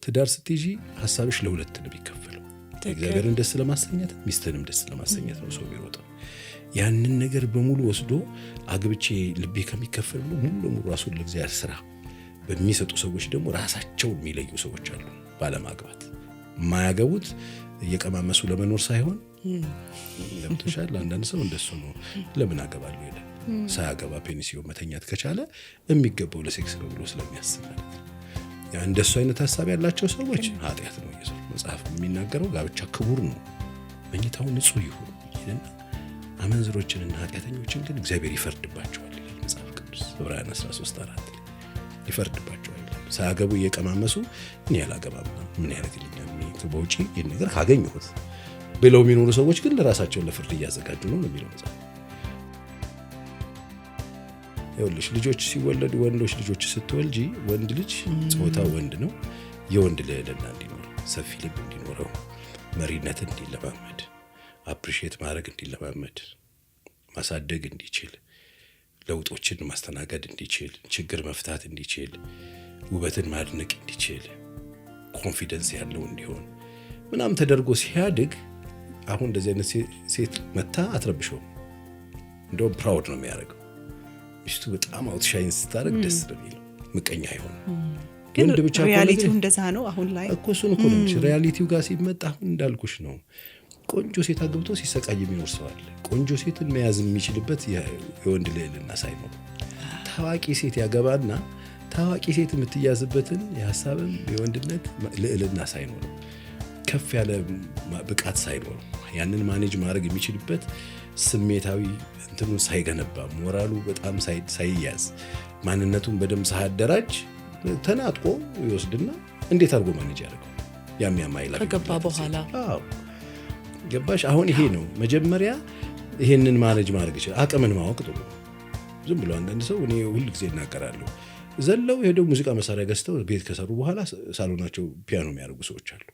ትዳር ስትይጂ ሐሳብሽ ለሁለት ነው የሚከፈለው። እግዚአብሔርን ደስ ለማሰኘት ሚስትንም ደስ ለማሰኘት ነው ሰው የሚሮጠው። ያንን ነገር በሙሉ ወስዶ አግብቼ ልቤ ከሚከፈል ብሎ ሙሉ ለሙሉ ራሱን ለእግዚአብሔር ስራ በሚሰጡ ሰዎች ደግሞ ራሳቸውን የሚለዩ ሰዎች አሉ። ባለማግባት የማያገቡት እየቀማመሱ ለመኖር ሳይሆን ለምትሻል አንዳንድ ሰው እንደሱ ነው። ለምን አገባለሁ ይላል። ሳያገባ ፔኒሲዮን መተኛት ከቻለ የሚገባው ለሴክስ ነው ብሎ ስለሚያስብ ማለት ነው። ያ እንደሱ አይነት ሐሳብ ያላቸው ሰዎች ኃጢአት ነው እየሰሩ። መጽሐፍ የሚናገረው ጋብቻ ክቡር ነው፣ መኝታው ንጹህ ይሁን ይልና አመንዝሮችንና ኃጢአተኞችን ግን እግዚአብሔር ይፈርድባቸዋል ይላል መጽሐፍ ቅዱስ ዕብራውያን 13:4 ይፈርድባቸዋል። ሳያገቡ እየቀማመሱ እኔ ያላገባም ምን ያደርግልኛል በውጪ ይህን ነገር ካገኘሁት ብለው የሚኖሩ ሰዎች ግን ለራሳቸው ለፍርድ እያዘጋጁ ነው የሚለው መጽሐፍ። ይኸውልሽ ልጆች ሲወለዱ ወንዶች ልጆች ስትወልጂ ወንድ ልጅ ጾታ ወንድ ነው። የወንድ ልዕልና እንዲኖር፣ ሰፊ ልብ እንዲኖረው፣ መሪነት እንዲለማመድ፣ አፕሪሺየት ማድረግ እንዲለማመድ፣ ማሳደግ እንዲችል፣ ለውጦችን ማስተናገድ እንዲችል፣ ችግር መፍታት እንዲችል፣ ውበትን ማድነቅ እንዲችል፣ ኮንፊደንስ ያለው እንዲሆን ምናምን ተደርጎ ሲያድግ አሁን እንደዚህ አይነት ሴት መታ አትረብሸውም። እንደውም ፕራውድ ነው የሚያደርገው። ሚስቱ በጣም አውትሻይን ስታደርግ ደስ ነው የሚለው። ምቀኛ አይሆንም። ግን ሪያሊቲው እንደዛ ነው አሁን ላይ እኮ። እሱን እኮ ነው ሪያሊቲው ጋር ሲመጣ አሁን እንዳልኩሽ ነው። ቆንጆ ሴት አግብቶ ሲሰቃይ የሚኖር ሰው አለ። ቆንጆ ሴትን መያዝ የሚችልበት የወንድ ልዕልና ሳይኖር ታዋቂ ሴት ያገባና ታዋቂ ሴት የምትያዝበትን የሀሳብም የወንድነት ልዕልና ሳይኖር ከፍ ያለ ብቃት ሳይኖር ያንን ማኔጅ ማድረግ የሚችልበት ስሜታዊ እንትኑን ሳይገነባ ሞራሉ በጣም ሳይያዝ ማንነቱን በደንብ ሳያደራጅ ተናጥቆ ይወስድና እንዴት አድርጎ ማኔጅ ያደርገው ያሚያማይላ ከገባ በኋላ። አዎ ገባሽ? አሁን ይሄ ነው መጀመሪያ ይሄንን ማኔጅ ማድረግ ይችላል። አቅምን ማወቅ ጥሩ። ዝም ብሎ አንዳንድ ሰው እኔ ሁሉ ጊዜ እናገራለሁ ዘለው ሄደው ሙዚቃ መሳሪያ ገዝተው ቤት ከሰሩ በኋላ ሳሎናቸው ፒያኖ የሚያደርጉ ሰዎች አሉ።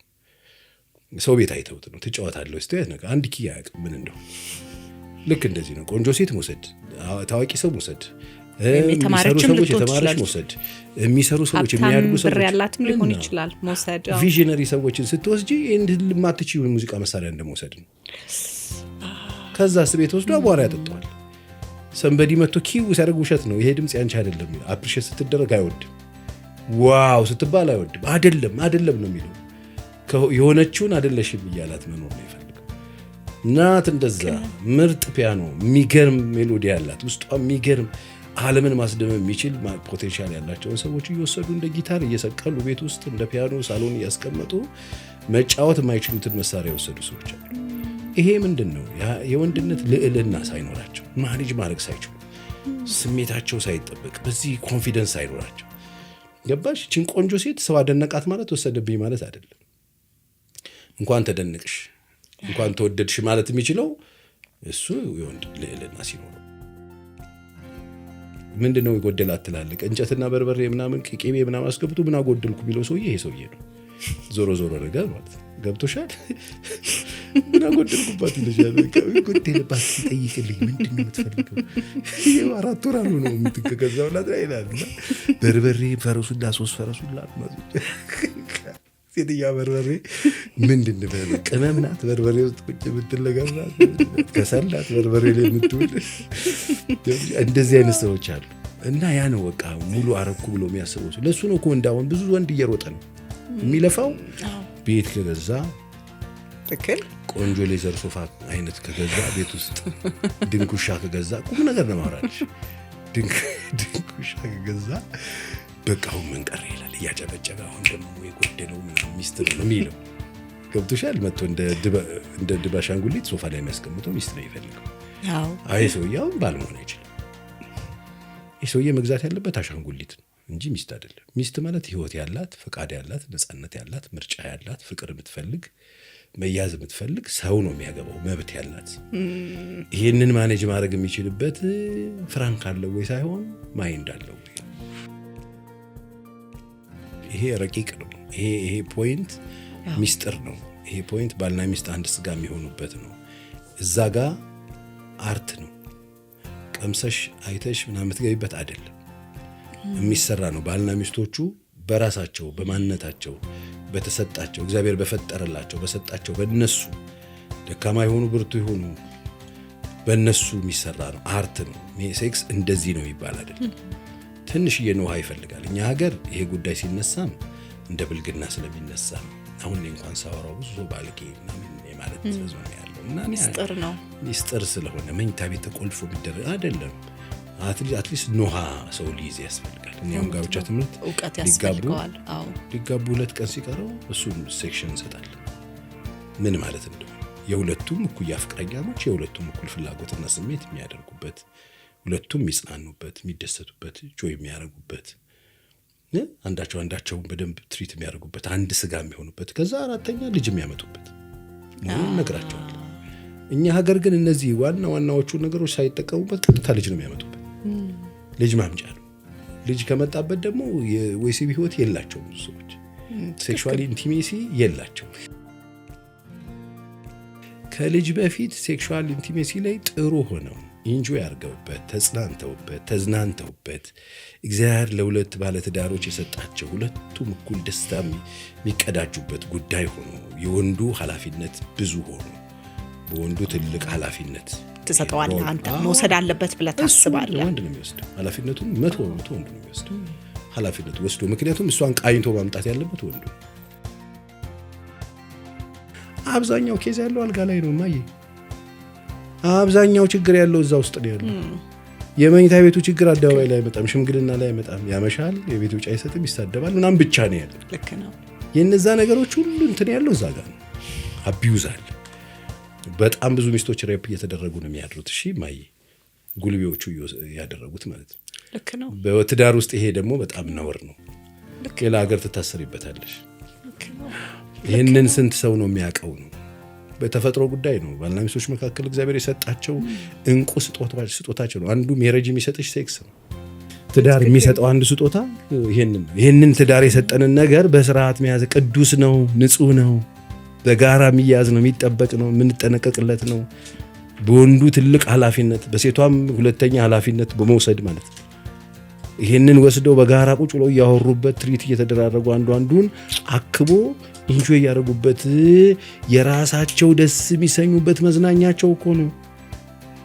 ሰው ቤት አይተውት ነው ትጫወታለህ እስቲ ነገር አንድ ኪ ያውቅ ምን እንደው ልክ እንደዚህ ነው። ቆንጆ ሴት መውሰድ፣ ታዋቂ ሰው መውሰድ፣ የሚሰሩ ሰዎች የተማረች መውሰድ፣ የሚሰሩ ሰዎች የሚያድጉ ሰዎች ያላትም ሊሆን ይችላል መውሰድ። ቪዥነሪ ሰዎችን ስትወስጂ እንደማትችይው ሙዚቃ መሳሪያ እንደመውሰድ ነው። ከዛ ቤት ወስዶ አቧራ ያጠጣዋል። ሰንበዲ መጥቶ ኪው ሲያደርግ ውሸት ነው ይሄ ድምጽ ያንቺ አይደለም። አፕሪሼት ስትደረግ አይወድም። ዋው ስትባል አይወድም። አይደለም ነው የሚለው። የሆነችውን አይደለሽም እያላት መኖር ነው ይፈልጋል። ናት እንደዛ ምርጥ ፒያኖ የሚገርም ሜሎዲ ያላት ውስጧ የሚገርም ዓለምን ማስደመም የሚችል ፖቴንሻል ያላቸውን ሰዎች እየወሰዱ እንደ ጊታር እየሰቀሉ ቤት ውስጥ እንደ ፒያኖ ሳሎን እያስቀመጡ መጫወት የማይችሉትን መሳሪያ የወሰዱ ሰዎች አሉ። ይሄ ምንድን ነው? የወንድነት ልዕልና ሳይኖራቸው ማኔጅ ማድረግ ሳይችሉ ስሜታቸው ሳይጠበቅ በዚህ ኮንፊደንስ ሳይኖራቸው ገባሽ? ችን ቆንጆ ሴት ሰው አደነቃት ማለት ወሰደብኝ ማለት አይደለም። እንኳን ተደነቅሽ እንኳን ተወደድሽ ማለት የሚችለው እሱ የወንድ ልዕልና ሲኖረው። ምንድነው የጎደላት ትላለህ? እንጨትና በርበሬ ምናምን ቅቤ ምናምን አስገብቶ ምን አጎደልኩ ቢለው ሰውዬ ይሄ ሰውዬ ነው። ዞሮ ነገር ማለት ገብቶሻል? ምን አጎደልኩባት ይልሻል። ጎደልባት ሲጠይቅልኝ ምንድነው የምትፈልገው? አራት ወር ነው የምትከከዛው ይላል። በርበሬ ፈረሱላ 3 ፈረሱላ ሴትያ በርበሬ ምንድን ነው? ቅመም ናት። በርበሬ ውስጥ ቁጭ የምትለገር ናት። ከሰላት በርበሬ ላይ የምትውል እንደዚህ አይነት ሰዎች አሉ። እና ያ ነው በቃ ሙሉ አረኩ ብሎ የሚያስበው ሰው። ለሱ ነው እኮ እንዳሁን ብዙ ወንድ እየሮጠ ነው የሚለፋው። ቤት ከገዛ ትክክል፣ ቆንጆ ሌዘር ሶፋ አይነት ከገዛ ቤት ውስጥ ድንኩሻ ከገዛ ቁም ነገር ነው ማውራልሽ። ድንኩሻ ከገዛ በቃ አሁን ምን ቀረ ይላል እያጨበጨበ። አሁን ደግሞ የጎደለው ሚስት ነው የሚለው ገብቶሻል? መጥቶ እንደ ድብ አሻንጉሊት ሶፋ ላይ የሚያስቀምጠው ሚስት ነው ይፈልገው። አይ ሰውዬው ባል መሆን አይችልም። ይህ ሰውዬ መግዛት ያለበት አሻንጉሊት ነው እንጂ ሚስት አይደለም። ሚስት ማለት ህይወት ያላት፣ ፈቃድ ያላት፣ ነፃነት ያላት፣ ምርጫ ያላት፣ ፍቅር የምትፈልግ፣ መያዝ የምትፈልግ ሰው ነው የሚያገባው። መብት ያላት ይህንን ማኔጅ ማድረግ የሚችልበት ፍራንክ አለው ወይ ሳይሆን ማይንድ አለው ወይ። ይሄ ረቂቅ ነው። ይሄ ፖይንት ሚስጥር ነው። ይሄ ፖይንት ባልና ሚስት አንድ ስጋ የሚሆኑበት ነው። እዛ ጋ አርት ነው። ቀምሰሽ አይተሽ ምናምን የምትገቢበት አይደለም። የሚሰራ ነው። ባልና ሚስቶቹ በራሳቸው በማንነታቸው በተሰጣቸው እግዚአብሔር በፈጠረላቸው በሰጣቸው በእነሱ ደካማ የሆኑ ብርቱ የሆኑ በእነሱ የሚሰራ ነው፣ አርት ነው። ሴክስ እንደዚህ ነው ይባል አይደል? ትንሽዬ ውሃ ይፈልጋል። እኛ ሀገር ይሄ ጉዳይ ሲነሳም እንደ ብልግና ስለሚነሳ አሁን እንኳን ሳወራው ብዙ ባልጌ ምናምን ማለት ነው ያለው እና ሚስጥር ነው። ሚስጥር ስለሆነ መኝታ ቤት ተቆልፎ የሚደረግ አይደለም። አትሊስት ኖሃ ሰው ሊይዝ ያስፈልጋል። እኛም ጋብቻ ትምህርት እውቀት ያስፈልገዋል። ሊጋቡ 2 ቀን ሲቀረው እሱን ሴክሽን እንሰጣለን። ምን ማለት እንደሆነ የሁለቱም እኩል ፍቅረኛሞች የሁለቱም እኩል ፍላጎትና ስሜት የሚያደርጉበት፣ ሁለቱም የሚጽናኑበት፣ የሚደሰቱበት፣ ጆይ የሚያደርጉበት፣ አንዳቸውን በደንብ ትሪት የሚያደርጉበት፣ አንድ ስጋ የሚሆኑበት፣ ከዛ 4ኛ ልጅ የሚያመጡበት ነግራቸዋል። እኛ ሀገር ግን እነዚህ ዋናዎቹ ነገሮች ሳይጠቀሙበት ቀጥታ ልጅ ነው የሚያመጡበት። ልጅ ማምጫ ነው። ልጅ ከመጣበት ደግሞ የወሲብ ህይወት የላቸውም። ብዙ ሰዎች ሴክሹዋል ኢንቲሜሲ የላቸውም። ከልጅ በፊት ሴክሹዋል ኢንቲሜሲ ላይ ጥሩ ሆነው ኢንጆይ አድርገውበት ተጽናንተውበት ተዝናንተውበት እግዚአብሔር ለሁለት ባለትዳሮች የሰጣቸው ሁለቱም እኩል ደስታ የሚቀዳጁበት ጉዳይ ሆኖ የወንዱ ኃላፊነት ብዙ ሆኖ በወንዱ ትልቅ ኃላፊነት ትሰጠዋለህ አንተ መውሰድ አለበት ብለህ ታስባለህ። ወንድ ነው የሚወስደው ኃላፊነቱን 100% ወንድ ነው የሚወስደው ኃላፊነቱ ወስዶ፣ ምክንያቱም እሷን ቃኝቶ ማምጣት ያለበት ወንዱ። አብዛኛው ኬዝ ያለው አልጋ ላይ ነው ማየ። አብዛኛው ችግር ያለው እዛ ውስጥ ነው ያለው። የመኝታ ቤቱ ችግር አደባባይ ላይ አይመጣም፣ ሽምግልና ላይ አይመጣም። ያመሻል፣ የቤት ውጭ አይሰጥም፣ ይሳደባል ምናምን ብቻ ነው ያለው። ልክ ነው። የነዛ ነገሮች ሁሉ እንትን ያለው እዛ ጋር ነው። አቢዩዝ አለ። በጣም ብዙ ሚስቶች ሬፕ እየተደረጉ ነው የሚያድሩት። እሺ ማየ፣ ጉልቤዎቹ ያደረጉት ማለት ነው። ልክ ነው። በትዳር ውስጥ ይሄ ደግሞ በጣም ነውር ነው። ሌላ ሀገር ትታሰሪበታለሽ። ይህንን ስንት ሰው ነው የሚያውቀው? ነው በተፈጥሮ ጉዳይ ነው። ባልና ሚስቶች መካከል እግዚአብሔር የሰጣቸው እንቁ ስጦታቸው ነው። አንዱ ሜሬጅ የሚሰጥሽ ሴክስ ነው። ትዳር የሚሰጠው አንዱ ስጦታ ይህንን ትዳር የሰጠንን ነገር በስርዓት መያዝ ቅዱስ ነው፣ ንጹህ ነው፣ በጋራ የሚያዝ ነው፣ የሚጠበቅ ነው፣ የምንጠነቀቅለት ነው። በወንዱ ትልቅ ኃላፊነት በሴቷም 2ኛ ኃላፊነት በመውሰድ ማለት ነው። ይህንን ወስደው በጋራ ቁጭ ብለው እያወሩበት ትሪት እየተደራረጉ አንዱን አክቦ ኢንጆይ ያደረጉበት የራሳቸው ደስ የሚሰኙበት መዝናኛቸው እኮ ነው።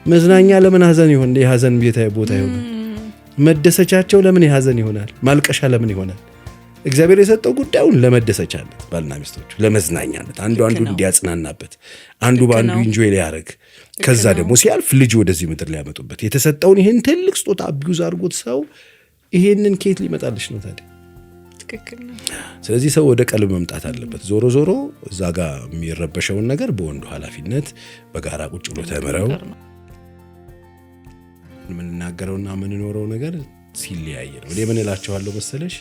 መዝናኛ ለምን ሐዘን ይሆን? የሐዘን ቦታ ይሆናል። መደሰቻቸው ለምን የሐዘን ይሆናል? ማልቀሻ ለምን ይሆናል? እግዚአብሔር የሰጠው ጉዳዩን ለመደሰቻነት ባልና ሚስቶቹ ለመዝናኛነት፣ አንዱ እንዲያጽናናበት፣ አንዱ በአንዱ ኢንጆይ ሊያደርግ፣ ከዛ ደግሞ ሲያልፍ ልጅ ወደዚህ ምድር ሊያመጡበት የተሰጠውን ይህን ትልቅ ስጦታ አቢዩዝ አድርጎት ሰው ይሄንን ኬት ሊመጣልሽ ነው ታዲያ? ስለዚህ ሰው ወደ ቀልብ መምጣት አለበት። ዞሮ ዞሮ እዛ ጋር የሚረበሸውን ነገር በወንዱ ኃላፊነት በጋራ ቁጭ ብሎ ተምረው የምንናገረውና የምንኖረው ነገር ሲለያየ ነው። እኔ ምን እላቸዋለሁ መሰለሽ?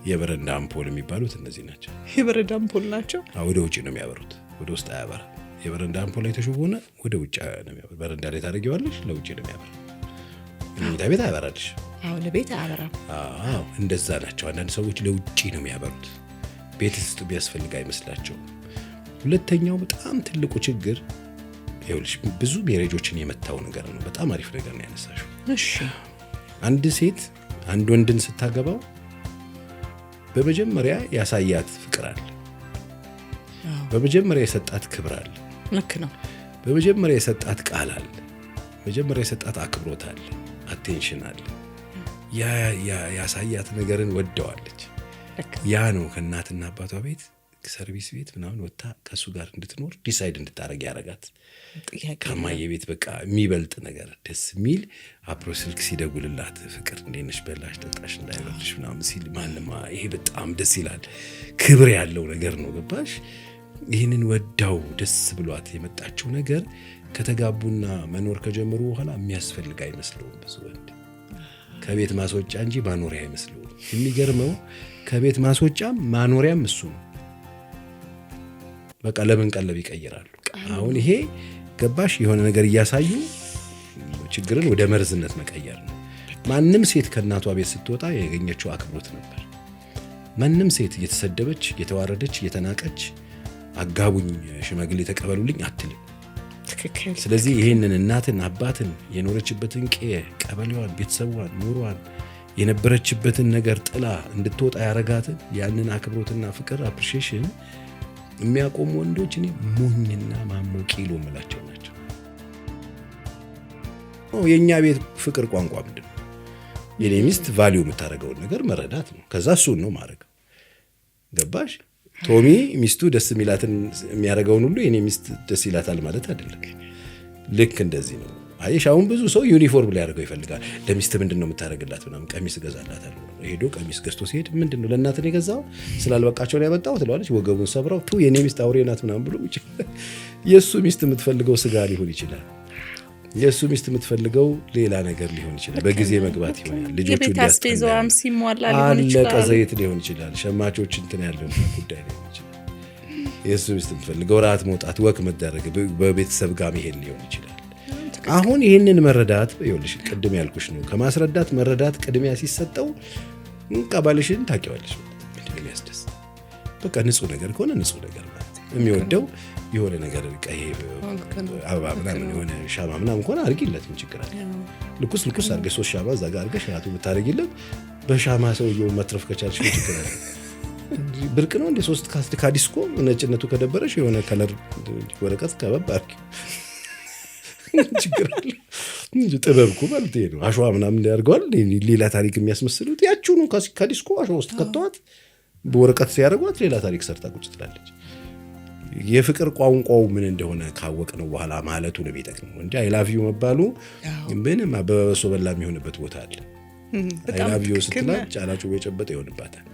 የበረንዳ አምፖል የሚባሉት እነዚህ ናቸው። የበረንዳ አምፖል ናቸው። ወደ ውጭ ነው የሚያበሩት፣ ወደ ውስጥ አያበራ። የበረንዳ አምፖል ላይ ተሽቦነ ወደ ውጭ ነው የሚያበራ። በረንዳ ላይ ታደርጊዋለሽ፣ ለውጭ ነው የሚያበራ። መኝታ ቤት አያበራልሽ። ለቤት አያበራም። እንደዛ ናቸው። አንዳንድ ሰዎች ለውጭ ነው የሚያበሩት፣ ቤት ውስጥ ቢያስፈልግ አይመስላቸውም። ሁለተኛው በጣም ትልቁ ችግር ይኸውልሽ፣ ብዙ ሜሬጆችን የመታው ነገር ነው። በጣም አሪፍ ነገር ነው ያነሳሽው። እሺ፣ አንድ ሴት አንድ ወንድን ስታገባው በመጀመሪያ ያሳያት ፍቅር አለ። በመጀመሪያ የሰጣት ክብር አለ። ልክ ነው። በመጀመሪያ የሰጣት ቃል አለ። መጀመሪያ የሰጣት አክብሮት አለ፣ አቴንሽን አለ። ያሳያት ነገርን ወደዋለች። ያ ነው ከእናትና አባቷ ቤት ሰርቪስ ቤት ምናምን ወጥታ ከእሱ ጋር እንድትኖር ዲሳይድ እንድታረግ ያረጋት። ከማየ ቤት በቃ የሚበልጥ ነገር ደስ የሚል አብሮ ስልክ ሲደውልላት ፍቅር እንዴት ነሽ በላሽ ጠጣሽ እንዳይበልሽ ምናምን ሲል ማንማ ይሄ በጣም ደስ ይላል። ክብር ያለው ነገር ነው። ገባሽ? ይህንን ወዳው ደስ ብሏት የመጣችው ነገር ከተጋቡና መኖር ከጀመሩ በኋላ የሚያስፈልግ አይመስለውም። ብዙ ወንድ ከቤት ማስወጫ እንጂ ማኖሪያ አይመስለውም። የሚገርመው ከቤት ማስወጫም ማኖሪያም እሱ ነው። በቃ ለምን ቀለብ ይቀይራሉ። አሁን ይሄ ገባሽ? የሆነ ነገር እያሳዩ ችግርን ወደ መርዝነት መቀየር ነው። ማንም ሴት ከእናቷ ቤት ስትወጣ ያገኘችው አክብሮት ነበር። ማንም ሴት እየተሰደበች እየተዋረደች እየተናቀች አጋቡኝ ሽማግሌ ተቀበሉልኝ አትልም። ስለዚህ ይህንን እናትን አባትን የኖረችበትን ቀበሌዋን ቤተሰቧን ኑሯን የነበረችበትን ነገር ጥላ እንድትወጣ ያረጋትን ያንን አክብሮትና ፍቅር አፕሪሺዬሽን የሚያቆሙ ወንዶች እኔ ሞኝና ማሞ ቂሎ የምላቸው ናቸው። የእኛ ቤት ፍቅር ቋንቋ ምንድን ነው? የኔ ሚስት ቫሊዩ የምታደርገውን ነገር መረዳት ነው። ከዛ እሱን ነው ማድረግ። ገባሽ? ቶሚ ሚስቱ ደስ የሚላትን የሚያደርገውን ሁሉ የኔ ሚስት ደስ ይላታል ማለት አይደለም። ልክ እንደዚህ ነው። አየሽ፣ አሁን ብዙ ሰው ዩኒፎርም ሊያደርገው ይፈልጋል። ለሚስት ምንድን ነው የምታደርግላት? ምናምን ቀሚስ እገዛላታለሁ። ሄዶ ቀሚስ ገዝቶ ሲሄድ ምንድን ነው ለእናትን የገዛው ስላልበቃቸው ነው ያመጣው ትለዋለች። ወገቡን ሰብራው ቱ የኔ ሚስት አውሬ ናት ምናምን ብሎ የእሱ ሚስት የምትፈልገው ስጋ ሊሆን ይችላል። የእሱ ሚስት የምትፈልገው ሌላ ነገር ሊሆን ይችላል። በጊዜ መግባት ይሆናል። ልጆቹ አለቀ ዘይት ሊሆን ይችላል። ሸማቾች እንትን ያለው ጉዳይ ሊሆን ይችላል። የእሱ ሚስት የምትፈልገው ራት መውጣት፣ ወክ መደረግ፣ በቤተሰብ ጋር መሄድ ሊሆን ይችላል። አሁን ይህንን መረዳት ይኸውልሽ ቅድም ያልኩሽ ነው። ከማስረዳት መረዳት ቅድሚያ ሲሰጠው ባልሽን ታውቂዋለሽ ማለት ነው። የሚያስደስት በቃ ንጹህ ነገር ከሆነ ንጹህ ነገር ማለት የሚወደው የሆነ ነገር ቀይ አበባ ምናምን የሆነ ሻማ ምናምን ከሆነ አድርጊለት፣ ምን ችግር አለ? ልኩስ አድርገሽ 3 ሻማ እዛ ጋር አድርገሽ ራቱ ብታደርጊለት በሻማ ሰውየውን መትረፍ ከቻልሽ ምን ችግር አለ? ብርቅ ነው እንደ 3 ካዲስኮ ነጭነቱ ከደበረሽ የሆነ ከለር ወረቀት ከበብ አድርጊ፣ ችግር አለ? ጥበብኩ ማለት ነው። አሸዋ ምናምን ያደርገዋል። ሌላ ታሪክ የሚያስመስሉት ያችሁኑ ካዲስኮ አሸዋ ውስጥ ከተዋት በወረቀት ሲያደርጓት ሌላ ታሪክ ሰርታ ቁጭ ትላለች። የፍቅር ቋንቋው ምን እንደሆነ ካወቅነው በኋላ ማለቱ ነው የሚጠቅመው እንጂ አይ ላቭ ዩ መባሉ ምንም በበሶ በላ የሚሆንበት ቦታ አለ። አይ ላቭ ዩ ስትላት ጫላጩ የጨበጠ ይሆንባታል።